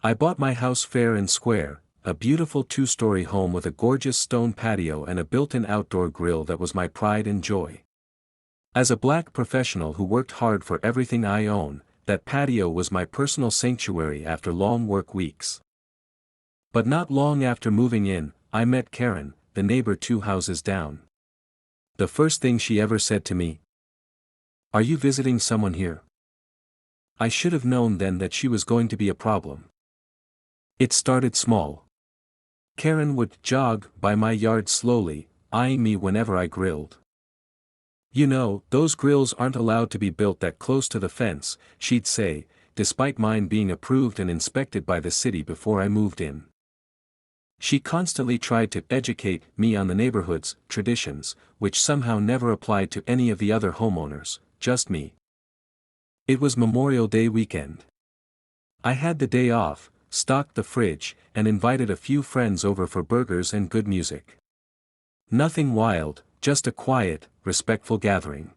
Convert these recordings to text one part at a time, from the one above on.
I bought my house fair and square, a beautiful two-story home with a gorgeous stone patio and a built-in outdoor grill that was my pride and joy. As a black professional who worked hard for everything I own, that patio was my personal sanctuary after long work weeks. But not long after moving in, I met Karen, the neighbor 2 houses down. The first thing she ever said to me, "Are you visiting someone here?" I should have known then that she was going to be a problem. It started small. Karen would jog by my yard slowly, eyeing me whenever I grilled. "You know, those grills aren't allowed to be built that close to the fence," she'd say, despite mine being approved and inspected by the city before I moved in. She constantly tried to educate me on the neighborhood's traditions, which somehow never applied to any of the other homeowners, just me. It was Memorial Day weekend. I had the day off, stocked the fridge, and invited a few friends over for burgers and good music. Nothing wild, just a quiet, respectful gathering.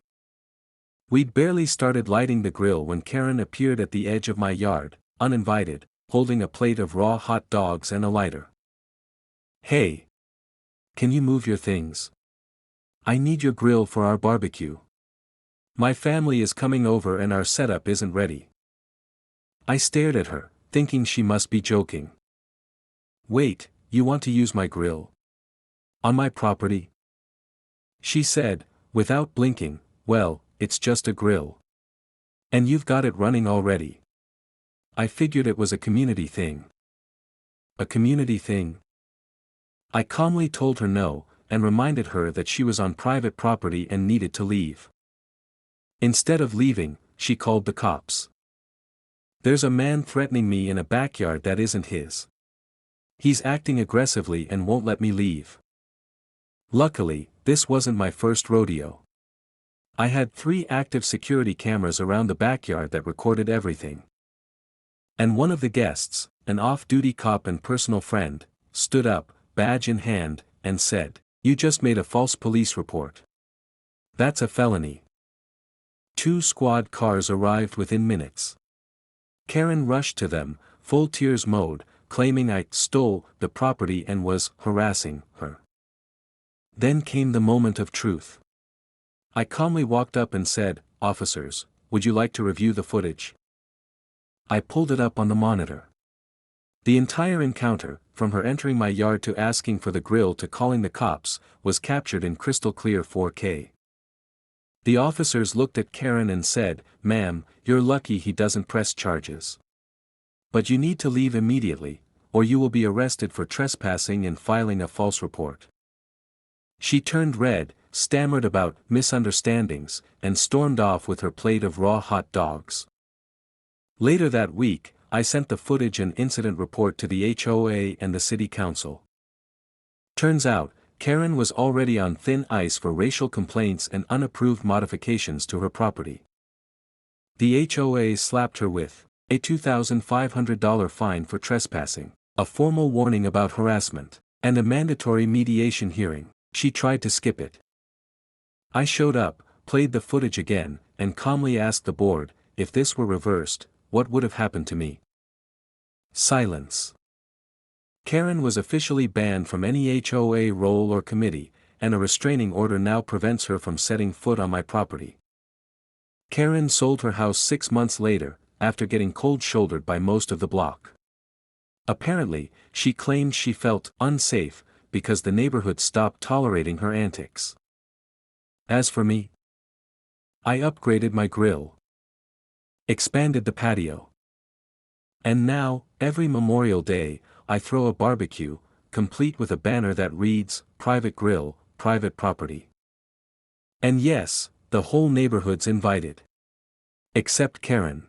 We'd barely started lighting the grill when Karen appeared at the edge of my yard, uninvited, holding a plate of raw hot dogs and a lighter. "Hey! Can you move your things? I need your grill for our barbecue. My family is coming over and our setup isn't ready." I stared at her, thinking she must be joking. "Wait, you want to use my grill? On my property?" She said, without blinking, "Well, it's just a grill. And you've got it running already." I figured it was a community thing. A community thing? I calmly told her no, and reminded her that she was on private property and needed to leave. Instead of leaving, she called the cops. "There's a man threatening me in a backyard that isn't his. He's acting aggressively and won't let me leave." Luckily, this wasn't my first rodeo. I had 3 active security cameras around the backyard that recorded everything. And one of the guests, an off-duty cop and personal friend, stood up, badge in hand, and said, "You just made a false police report. That's a felony." 2 squad cars arrived within minutes. Karen rushed to them, full tears mode, claiming I stole the property and was harassing her. Then came the moment of truth. I calmly walked up and said, "Officers, would you like to review the footage?" I pulled it up on the monitor. The entire encounter, from her entering my yard to asking for the grill to calling the cops, was captured in crystal clear 4K. The officers looked at Karen and said, "Ma'am, you're lucky he doesn't press charges. But you need to leave immediately, or you will be arrested for trespassing and filing a false report." She turned red, stammered about misunderstandings, and stormed off with her plate of raw hot dogs. Later that week, I sent the footage and incident report to the HOA and the city council. Turns out, Karen was already on thin ice for racial complaints and unapproved modifications to her property. The HOA slapped her with a $2,500 fine for trespassing, a formal warning about harassment, and a mandatory mediation hearing. She tried to skip it. I showed up, played the footage again, and calmly asked the board, if this were reversed, what would have happened to me? Silence. Karen was officially banned from any HOA role or committee, and a restraining order now prevents her from setting foot on my property. Karen sold her house 6 months later, after getting cold-shouldered by most of the block. Apparently, she claimed she felt unsafe, because the neighborhood stopped tolerating her antics. As for me, I upgraded my grill, expanded the patio. And now, every Memorial Day, I throw a barbecue, complete with a banner that reads, "Private Grill, Private Property." And yes, the whole neighborhood's invited. Except Karen.